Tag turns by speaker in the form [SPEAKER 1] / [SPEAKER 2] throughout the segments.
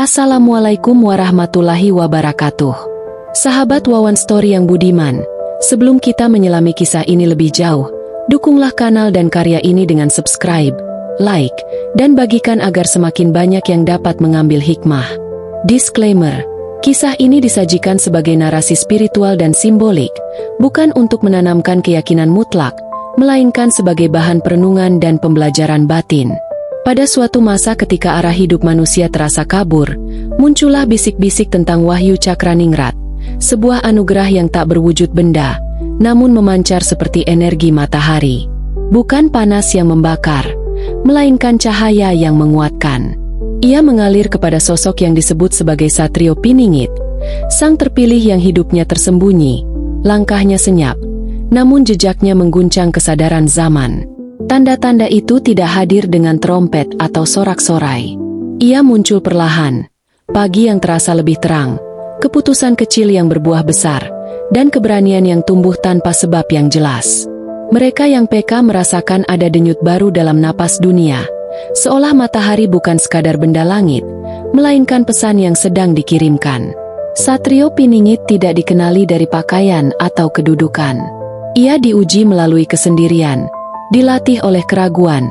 [SPEAKER 1] Assalamualaikum warahmatullahi wabarakatuh. Sahabat Wawan Story yang budiman, sebelum kita menyelami kisah ini lebih jauh, dukunglah kanal dan karya ini dengan subscribe, like, dan bagikan agar semakin banyak yang dapat mengambil hikmah. Disclaimer, kisah ini disajikan sebagai narasi spiritual dan simbolik, bukan untuk menanamkan keyakinan mutlak, melainkan sebagai bahan perenungan dan pembelajaran batin. Pada suatu masa ketika arah hidup manusia terasa kabur, muncullah bisik-bisik tentang Wahyu Cakraningrat, sebuah anugerah yang tak berwujud benda, namun memancar seperti energi matahari. Bukan panas yang membakar, melainkan cahaya yang menguatkan. Ia mengalir kepada sosok yang disebut sebagai Satrio Piningit, sang terpilih yang hidupnya tersembunyi, langkahnya senyap, namun jejaknya mengguncang kesadaran zaman. Tanda-tanda itu tidak hadir dengan trompet atau sorak-sorai. Ia muncul perlahan, pagi yang terasa lebih terang, keputusan kecil yang berbuah besar, dan keberanian yang tumbuh tanpa sebab yang jelas. Mereka yang peka merasakan ada denyut baru dalam napas dunia, seolah matahari bukan sekadar benda langit, melainkan pesan yang sedang dikirimkan. Satrio Piningit tidak dikenali dari pakaian atau kedudukan. Ia diuji melalui kesendirian, dilatih oleh keraguan,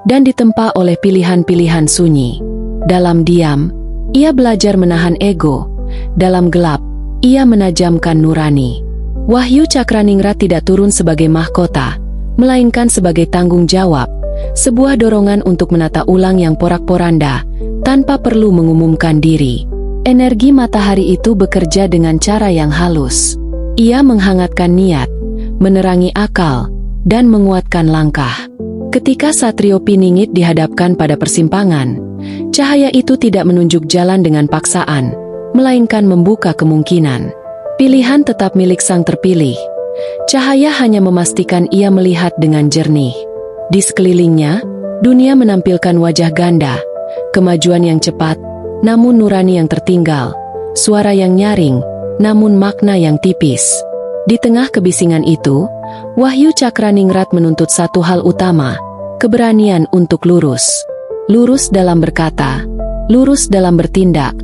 [SPEAKER 1] dan ditempa oleh pilihan-pilihan sunyi. Dalam diam, ia belajar menahan ego. Dalam gelap, ia menajamkan nurani. Wahyu Cakraningrat tidak turun sebagai mahkota, melainkan sebagai tanggung jawab, sebuah dorongan untuk menata ulang yang porak-poranda, tanpa perlu mengumumkan diri. Energi matahari itu bekerja dengan cara yang halus. Ia menghangatkan niat, menerangi akal, dan menguatkan langkah. Ketika Satrio Piningit dihadapkan pada persimpangan, cahaya itu tidak menunjuk jalan dengan paksaan, melainkan membuka kemungkinan. Pilihan tetap milik sang terpilih. Cahaya hanya memastikan ia melihat dengan jernih. Di sekelilingnya, dunia menampilkan wajah ganda, kemajuan yang cepat, namun nurani yang tertinggal, suara yang nyaring, namun makna yang tipis. Di tengah kebisingan itu, Wahyu Cakraningrat menuntut satu hal utama, keberanian untuk lurus. Lurus dalam berkata, lurus dalam bertindak,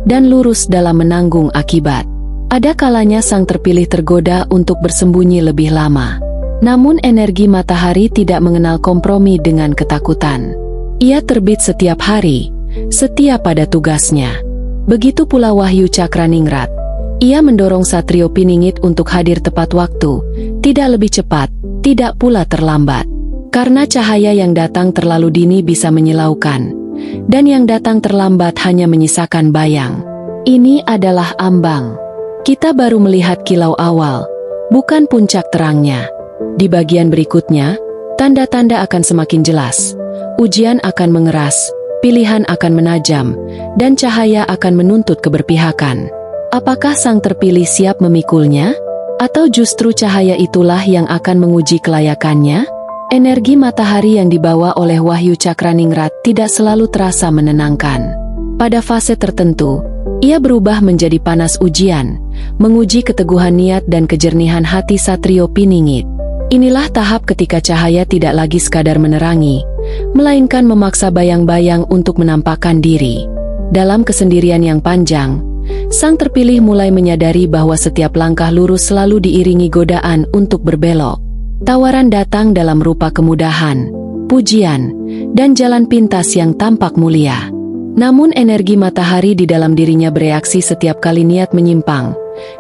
[SPEAKER 1] dan lurus dalam menanggung akibat. Ada kalanya sang terpilih tergoda untuk bersembunyi lebih lama. Namun energi matahari tidak mengenal kompromi dengan ketakutan. Ia terbit setiap hari, setia pada tugasnya. Begitu pula Wahyu Cakraningrat. Ia mendorong Satrio Piningit untuk hadir tepat waktu, tidak lebih cepat, tidak pula terlambat. Karena cahaya yang datang terlalu dini bisa menyilaukan, dan yang datang terlambat hanya menyisakan bayang. Ini adalah ambang. Kita baru melihat kilau awal, bukan puncak terangnya. Di bagian berikutnya, tanda-tanda akan semakin jelas. Ujian akan mengeras, pilihan akan menajam, dan cahaya akan menuntut keberpihakan. Apakah sang terpilih siap memikulnya? Atau justru cahaya itulah yang akan menguji kelayakannya? Energi matahari yang dibawa oleh Wahyu Cakraningrat tidak selalu terasa menenangkan. Pada fase tertentu, ia berubah menjadi panas ujian, menguji keteguhan niat dan kejernihan hati Satrio Piningit. Inilah tahap ketika cahaya tidak lagi sekadar menerangi, melainkan memaksa bayang-bayang untuk menampakkan diri. Dalam kesendirian yang panjang, sang terpilih mulai menyadari bahwa setiap langkah lurus selalu diiringi godaan untuk berbelok. Tawaran datang dalam rupa kemudahan, pujian, dan jalan pintas yang tampak mulia. Namun energi matahari di dalam dirinya bereaksi setiap kali niat menyimpang.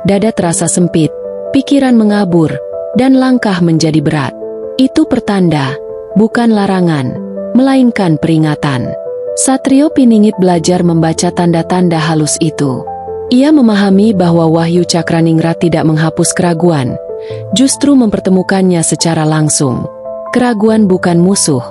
[SPEAKER 1] Dada terasa sempit, pikiran mengabur, dan langkah menjadi berat. Itu pertanda, bukan larangan, melainkan peringatan. Satrio Piningit belajar membaca tanda-tanda halus itu. Ia memahami bahwa Wahyu Cakraningrat tidak menghapus keraguan, justru mempertemukannya secara langsung. Keraguan bukan musuh,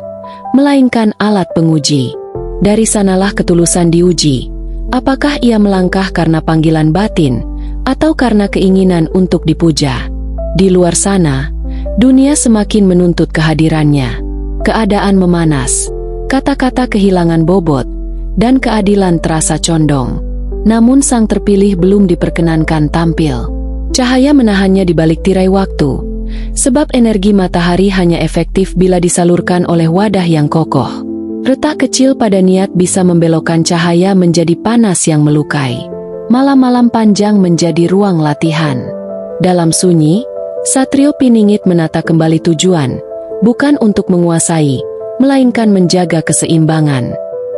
[SPEAKER 1] melainkan alat penguji. Dari sanalah ketulusan diuji. Apakah ia melangkah karena panggilan batin, atau karena keinginan untuk dipuja? Di luar sana, dunia semakin menuntut kehadirannya. Keadaan memanas, kata-kata kehilangan bobot, dan keadilan terasa condong. Namun sang terpilih belum diperkenankan tampil. Cahaya menahannya di balik tirai waktu, sebab energi matahari hanya efektif bila disalurkan oleh wadah yang kokoh. Retak kecil pada niat bisa membelokkan cahaya menjadi panas yang melukai. Malam-malam panjang menjadi ruang latihan. Dalam sunyi, Satrio Piningit menata kembali tujuan, bukan untuk menguasai, melainkan menjaga keseimbangan.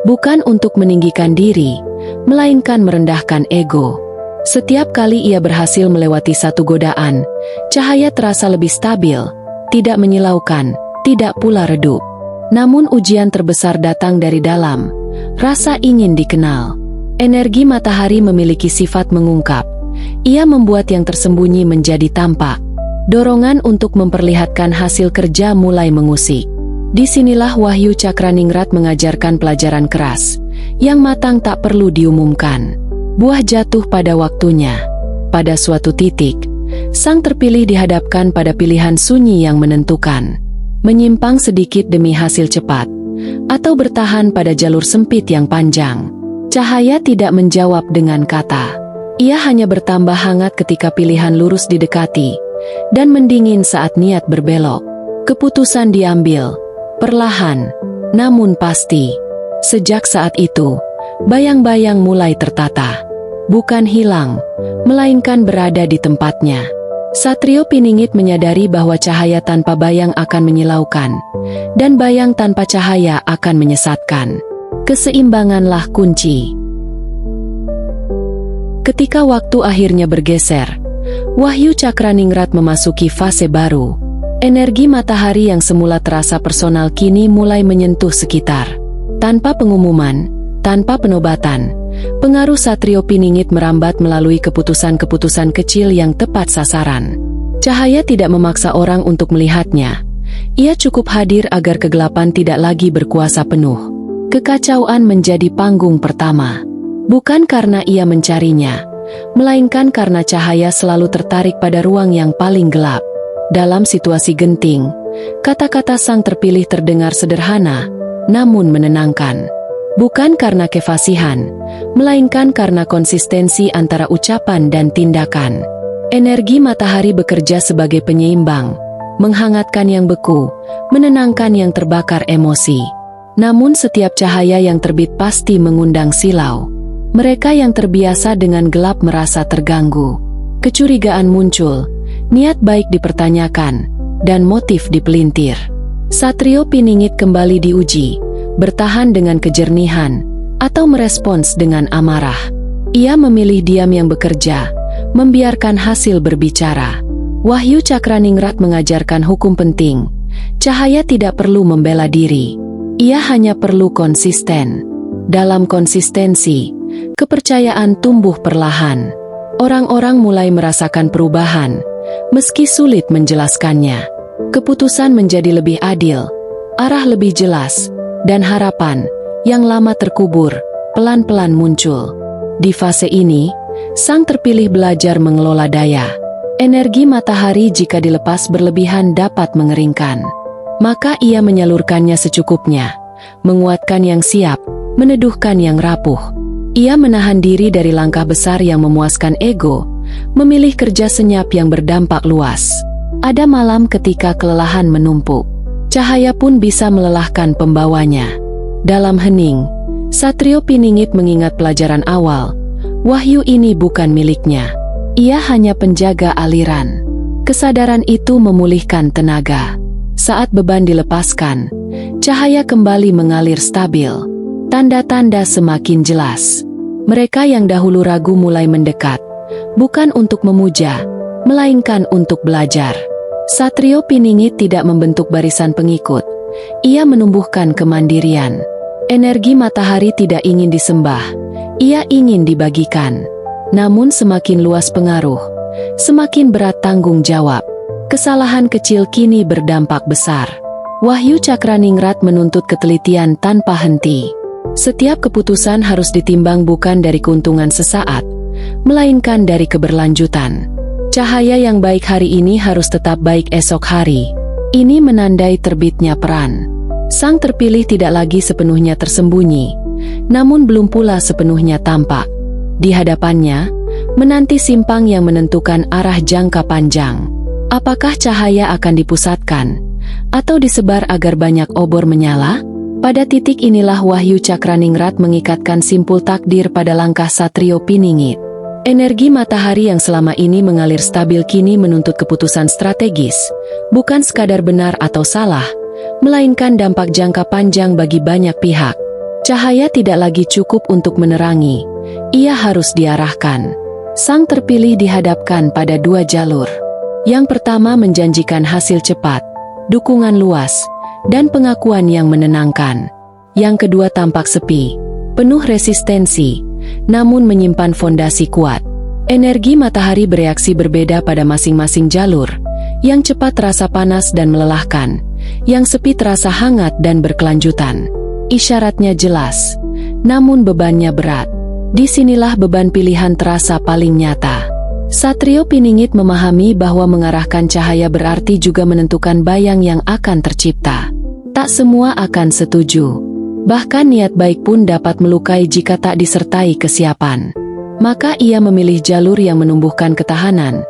[SPEAKER 1] Bukan untuk meninggikan diri, melainkan merendahkan ego. Setiap kali ia berhasil melewati satu godaan, cahaya terasa lebih stabil, tidak menyilaukan, tidak pula redup. Namun ujian terbesar datang dari dalam, rasa ingin dikenal. Energi matahari memiliki sifat mengungkap. Ia membuat yang tersembunyi menjadi tampak. Dorongan untuk memperlihatkan hasil kerja mulai mengusik. Disinilah Wahyu Cakraningrat mengajarkan pelajaran keras, yang matang tak perlu diumumkan. Buah jatuh pada waktunya. Pada suatu titik, sang terpilih dihadapkan pada pilihan sunyi yang menentukan. Menyimpang sedikit demi hasil cepat, atau bertahan pada jalur sempit yang panjang. Cahaya tidak menjawab dengan kata. Ia hanya bertambah hangat ketika pilihan lurus didekati, dan mendingin saat niat berbelok. Keputusan diambil, perlahan, namun pasti. Sejak saat itu, bayang-bayang mulai tertata. Bukan hilang, melainkan berada di tempatnya. Satrio Piningit menyadari bahwa cahaya tanpa bayang akan menyilaukan, dan bayang tanpa cahaya akan menyesatkan. Keseimbanganlah kunci. Ketika waktu akhirnya bergeser, Wahyu Cakraningrat memasuki fase baru. Energi matahari yang semula terasa personal kini mulai menyentuh sekitar. Tanpa pengumuman, tanpa penobatan, pengaruh Satrio Piningit merambat melalui keputusan-keputusan kecil yang tepat sasaran. Cahaya tidak memaksa orang untuk melihatnya. Ia cukup hadir agar kegelapan tidak lagi berkuasa penuh. Kekacauan menjadi panggung pertama. Bukan karena ia mencarinya, melainkan karena cahaya selalu tertarik pada ruang yang paling gelap. Dalam situasi genting, kata-kata sang terpilih terdengar sederhana, namun menenangkan. Bukan karena kefasihan, melainkan karena konsistensi antara ucapan dan tindakan. Energi matahari bekerja sebagai penyeimbang, menghangatkan yang beku, menenangkan yang terbakar emosi. Namun setiap cahaya yang terbit pasti mengundang silau. Mereka yang terbiasa dengan gelap merasa terganggu. Kecurigaan muncul, niat baik dipertanyakan, dan motif dipelintir. Satrio Piningit kembali diuji, bertahan dengan kejernihan, atau merespons dengan amarah. Ia memilih diam yang bekerja, membiarkan hasil berbicara. Wahyu Cakraningrat mengajarkan hukum penting. Cahaya tidak perlu membela diri. Ia hanya perlu konsisten. Dalam konsistensi, kepercayaan tumbuh perlahan. Orang-orang mulai merasakan perubahan, meski sulit menjelaskannya. Keputusan menjadi lebih adil, arah lebih jelas, dan harapan yang lama terkubur pelan-pelan muncul. Di fase ini, sang terpilih belajar mengelola daya. Energi matahari jika dilepas berlebihan dapat mengeringkan. Maka ia menyalurkannya secukupnya, menguatkan yang siap, meneduhkan yang rapuh. Ia menahan diri dari langkah besar yang memuaskan ego, memilih kerja senyap yang berdampak luas. Ada malam ketika kelelahan menumpuk, cahaya pun bisa melelahkan pembawanya. Dalam hening, Satrio Piningit mengingat pelajaran awal. Wahyu ini bukan miliknya. Ia hanya penjaga aliran. Kesadaran itu memulihkan tenaga. Saat beban dilepaskan, cahaya kembali mengalir stabil. Tanda-tanda semakin jelas. Mereka yang dahulu ragu mulai mendekat, bukan untuk memuja, melainkan untuk belajar. Satrio Piningit tidak membentuk barisan pengikut. Ia menumbuhkan kemandirian. Energi matahari tidak ingin disembah. Ia ingin dibagikan. Namun semakin luas pengaruh, semakin berat tanggung jawab. Kesalahan kecil kini berdampak besar. Wahyu Cakraningrat menuntut ketelitian tanpa henti. Setiap keputusan harus ditimbang bukan dari keuntungan sesaat, melainkan dari keberlanjutan. Cahaya yang baik hari ini harus tetap baik esok hari. Ini menandai terbitnya peran. Sang terpilih tidak lagi sepenuhnya tersembunyi, namun belum pula sepenuhnya tampak. Di hadapannya, menanti simpang yang menentukan arah jangka panjang. Apakah cahaya akan dipusatkan, atau disebar agar banyak obor menyala? Pada titik inilah Wahyu Cakraningrat mengikatkan simpul takdir pada langkah Satrio Piningit. Energi matahari yang selama ini mengalir stabil kini menuntut keputusan strategis, bukan sekadar benar atau salah, melainkan dampak jangka panjang bagi banyak pihak. Cahaya tidak lagi cukup untuk menerangi, ia harus diarahkan. Sang terpilih dihadapkan pada dua jalur. Yang pertama menjanjikan hasil cepat, dukungan luas, dan pengakuan yang menenangkan. Yang kedua tampak sepi, penuh resistensi, namun menyimpan fondasi kuat. Energi matahari bereaksi berbeda pada masing-masing jalur. Yang cepat terasa panas dan melelahkan, yang sepi terasa hangat dan berkelanjutan. Isyaratnya jelas, namun bebannya berat. Disinilah beban pilihan terasa paling nyata. Satrio Piningit memahami bahwa mengarahkan cahaya berarti juga menentukan bayang yang akan tercipta. Tak semua akan setuju. Bahkan niat baik pun dapat melukai jika tak disertai kesiapan. Maka ia memilih jalur yang menumbuhkan ketahanan,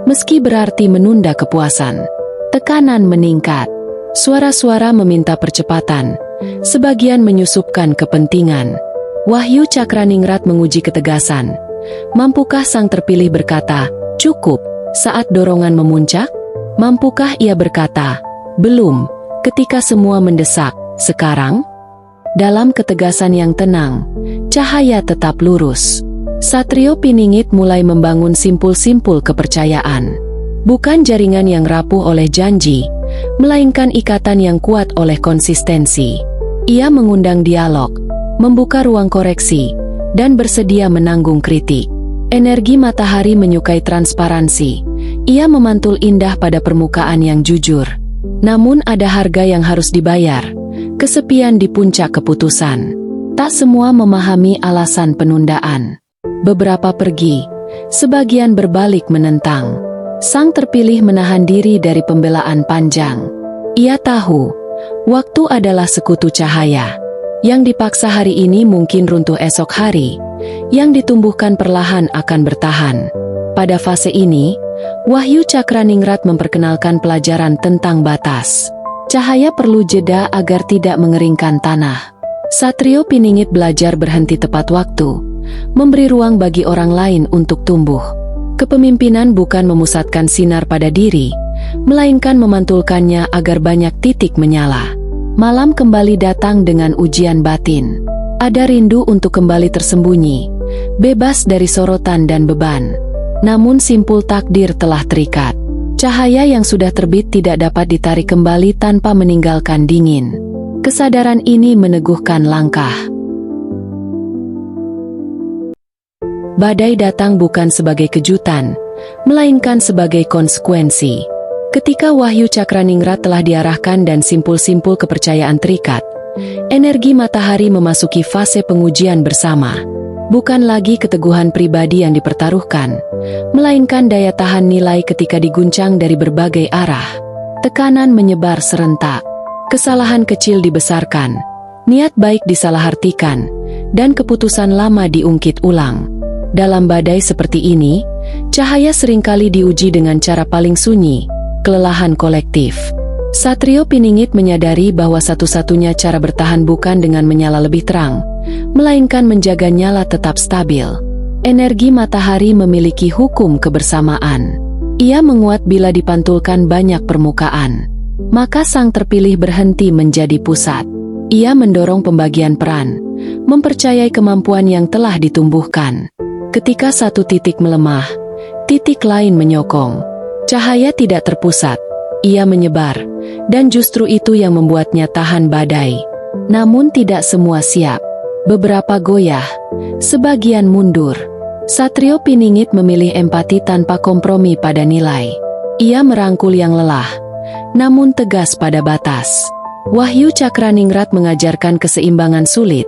[SPEAKER 1] meski berarti menunda kepuasan. Tekanan meningkat. Suara-suara meminta percepatan, sebagian menyusupkan kepentingan. Wahyu Cakraningrat menguji ketegasan. Mampukah sang terpilih berkata, "Cukup," saat dorongan memuncak? Mampukah ia berkata, "Belum," ketika semua mendesak, "Sekarang?" Dalam ketegasan yang tenang, cahaya tetap lurus. Satrio Piningit mulai membangun simpul-simpul kepercayaan. Bukan jaringan yang rapuh oleh janji, melainkan ikatan yang kuat oleh konsistensi. Ia mengundang dialog, membuka ruang koreksi, dan bersedia menanggung kritik. Energi matahari menyukai transparansi. Ia memantul indah pada permukaan yang jujur. Namun ada harga yang harus dibayar. Kesepian di puncak keputusan. Tak semua memahami alasan penundaan. Beberapa pergi, sebagian berbalik menentang. Sang terpilih menahan diri dari pembelaan panjang. Ia tahu, waktu adalah sekutu cahaya. Yang dipaksa hari ini mungkin runtuh esok hari. Yang ditumbuhkan perlahan akan bertahan. Pada fase ini, Wahyu Cakraningrat memperkenalkan pelajaran tentang batas. Cahaya perlu jeda agar tidak mengeringkan tanah. Satrio Piningit belajar berhenti tepat waktu, memberi ruang bagi orang lain untuk tumbuh. Kepemimpinan bukan memusatkan sinar pada diri, melainkan memantulkannya agar banyak titik menyala. Malam kembali datang dengan ujian batin. Ada rindu untuk kembali tersembunyi, bebas dari sorotan dan beban. Namun simpul takdir telah terikat. Cahaya yang sudah terbit tidak dapat ditarik kembali tanpa meninggalkan dingin. Kesadaran ini meneguhkan langkah. Badai datang bukan sebagai kejutan, melainkan sebagai konsekuensi. Ketika Wahyu Cakraningrat telah diarahkan dan simpul-simpul kepercayaan terikat, energi matahari memasuki fase pengujian bersama. Bukan lagi keteguhan pribadi yang dipertaruhkan, melainkan daya tahan nilai ketika diguncang dari berbagai arah. Tekanan menyebar serentak, kesalahan kecil dibesarkan, niat baik disalahartikan, dan keputusan lama diungkit ulang. Dalam badai seperti ini, cahaya seringkali diuji dengan cara paling sunyi, kelelahan kolektif. Satrio Piningit menyadari bahwa satu-satunya cara bertahan bukan dengan menyala lebih terang, melainkan menjaga nyala tetap stabil. Energi matahari memiliki hukum kebersamaan. Ia menguat bila dipantulkan banyak permukaan. Maka sang terpilih berhenti menjadi pusat. Ia mendorong pembagian peran, mempercayai kemampuan yang telah ditumbuhkan. Ketika satu titik melemah, titik lain menyokong. Cahaya tidak terpusat, ia menyebar, dan justru itu yang membuatnya tahan badai. Namun tidak semua siap. Beberapa goyah, sebagian mundur. Satrio Piningit memilih empati tanpa kompromi pada nilai. Ia merangkul yang lelah, namun tegas pada batas. Wahyu Cakraningrat mengajarkan keseimbangan sulit,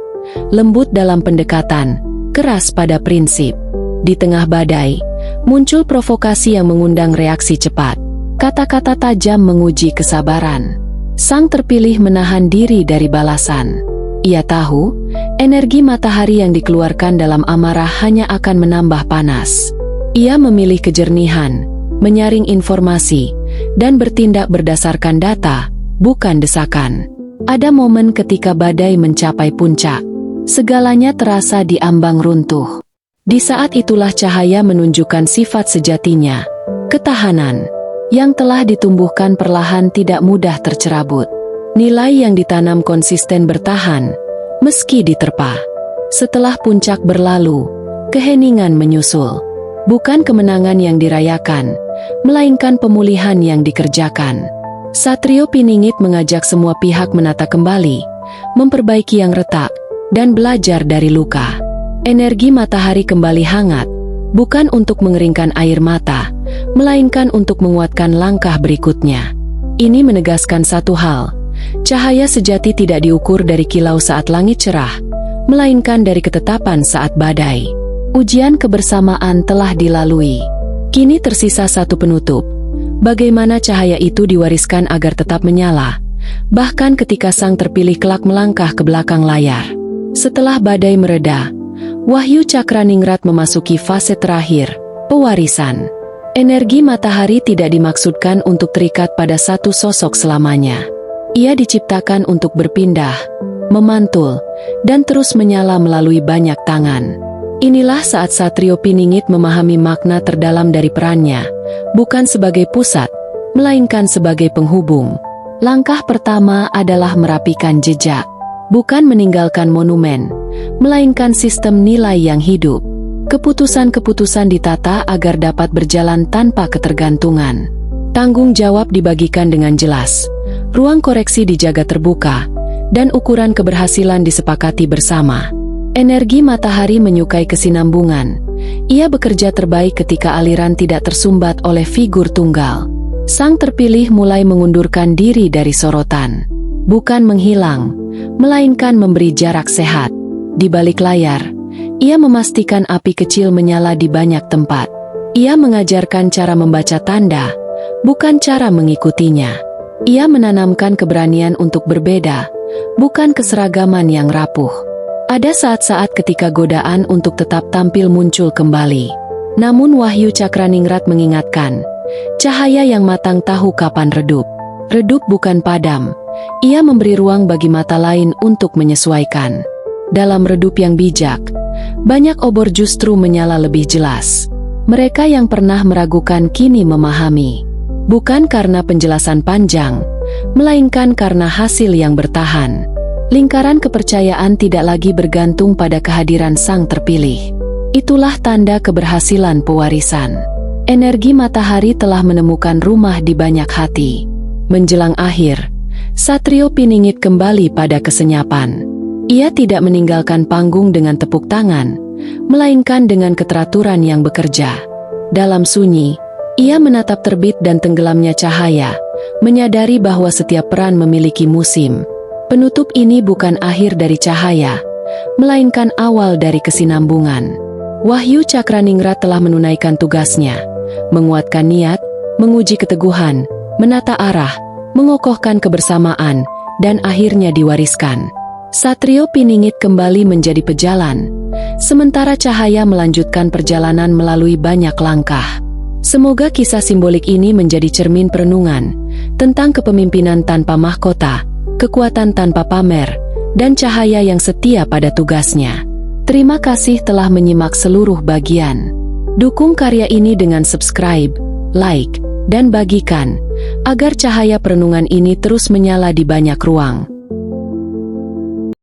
[SPEAKER 1] lembut dalam pendekatan, keras pada prinsip. Di tengah badai, muncul provokasi yang mengundang reaksi cepat. Kata-kata tajam menguji kesabaran. Sang terpilih menahan diri dari balasan. Ia tahu, energi matahari yang dikeluarkan dalam amarah hanya akan menambah panas. Ia memilih kejernihan, menyaring informasi, dan bertindak berdasarkan data, bukan desakan. Ada momen ketika badai mencapai puncak. Segalanya terasa di ambang runtuh. Di saat itulah cahaya menunjukkan sifat sejatinya, ketahanan, yang telah ditumbuhkan perlahan tidak mudah tercerabut. Nilai yang ditanam konsisten bertahan, meski diterpa. Setelah puncak berlalu, keheningan menyusul. Bukan kemenangan yang dirayakan, melainkan pemulihan yang dikerjakan. Satrio Piningit mengajak semua pihak menata kembali, memperbaiki yang retak, dan belajar dari luka. Energi matahari kembali hangat, bukan untuk mengeringkan air mata, melainkan untuk menguatkan langkah berikutnya. Ini menegaskan satu hal, cahaya sejati tidak diukur dari kilau saat langit cerah, melainkan dari ketetapan saat badai. Ujian kebersamaan telah dilalui. Kini tersisa satu penutup. Bagaimana cahaya itu diwariskan agar tetap menyala, bahkan ketika sang terpilih kelak melangkah ke belakang layar. Setelah badai mereda, Wahyu Cakraningrat memasuki fase terakhir, pewarisan. Energi matahari tidak dimaksudkan untuk terikat pada satu sosok selamanya. Ia diciptakan untuk berpindah, memantul, dan terus menyala melalui banyak tangan. Inilah saat Satrio Piningit memahami makna terdalam dari perannya, bukan sebagai pusat, melainkan sebagai penghubung. Langkah pertama adalah merapikan jejak, bukan meninggalkan monumen, melainkan sistem nilai yang hidup. Keputusan-keputusan ditata agar dapat berjalan tanpa ketergantungan. Tanggung jawab dibagikan dengan jelas, ruang koreksi dijaga terbuka, dan ukuran keberhasilan disepakati bersama. Energi matahari menyukai kesinambungan. Ia bekerja terbaik ketika aliran tidak tersumbat oleh figur tunggal. Sang terpilih mulai mengundurkan diri dari sorotan. Bukan menghilang, melainkan memberi jarak sehat. Di balik layar, ia memastikan api kecil menyala di banyak tempat. Ia mengajarkan cara membaca tanda, bukan cara mengikutinya. Ia menanamkan keberanian untuk berbeda, bukan keseragaman yang rapuh. Ada saat-saat ketika godaan untuk tetap tampil muncul kembali. Namun Wahyu Cakraningrat mengingatkan, cahaya yang matang tahu kapan redup. Redup bukan padam. Ia memberi ruang bagi mata lain untuk menyesuaikan. Dalam redup yang bijak, banyak obor justru menyala lebih jelas. Mereka yang pernah meragukan kini memahami. Bukan karena penjelasan panjang, melainkan karena hasil yang bertahan. Lingkaran kepercayaan tidak lagi bergantung pada kehadiran sang terpilih. Itulah tanda keberhasilan pewarisan. Energi matahari telah menemukan rumah di banyak hati. Menjelang akhir, Satrio Piningit kembali pada kesenyapan. Ia tidak meninggalkan panggung dengan tepuk tangan, melainkan dengan keteraturan yang bekerja. Dalam sunyi, ia menatap terbit dan tenggelamnya cahaya, menyadari bahwa setiap peran memiliki musim. Penutup ini bukan akhir dari cahaya, melainkan awal dari kesinambungan. Wahyu Cakraningrat telah menunaikan tugasnya, menguatkan niat, menguji keteguhan, menata arah, mengokohkan kebersamaan, dan akhirnya diwariskan. Satrio Piningit kembali menjadi pejalan, sementara cahaya melanjutkan perjalanan melalui banyak langkah. Semoga kisah simbolik ini menjadi cermin perenungan tentang kepemimpinan tanpa mahkota, kekuatan tanpa pamer, dan cahaya yang setia pada tugasnya. Terima kasih telah menyimak seluruh bagian. Dukung karya ini dengan subscribe, like, dan bagikan, agar cahaya perenungan ini terus menyala di banyak ruang.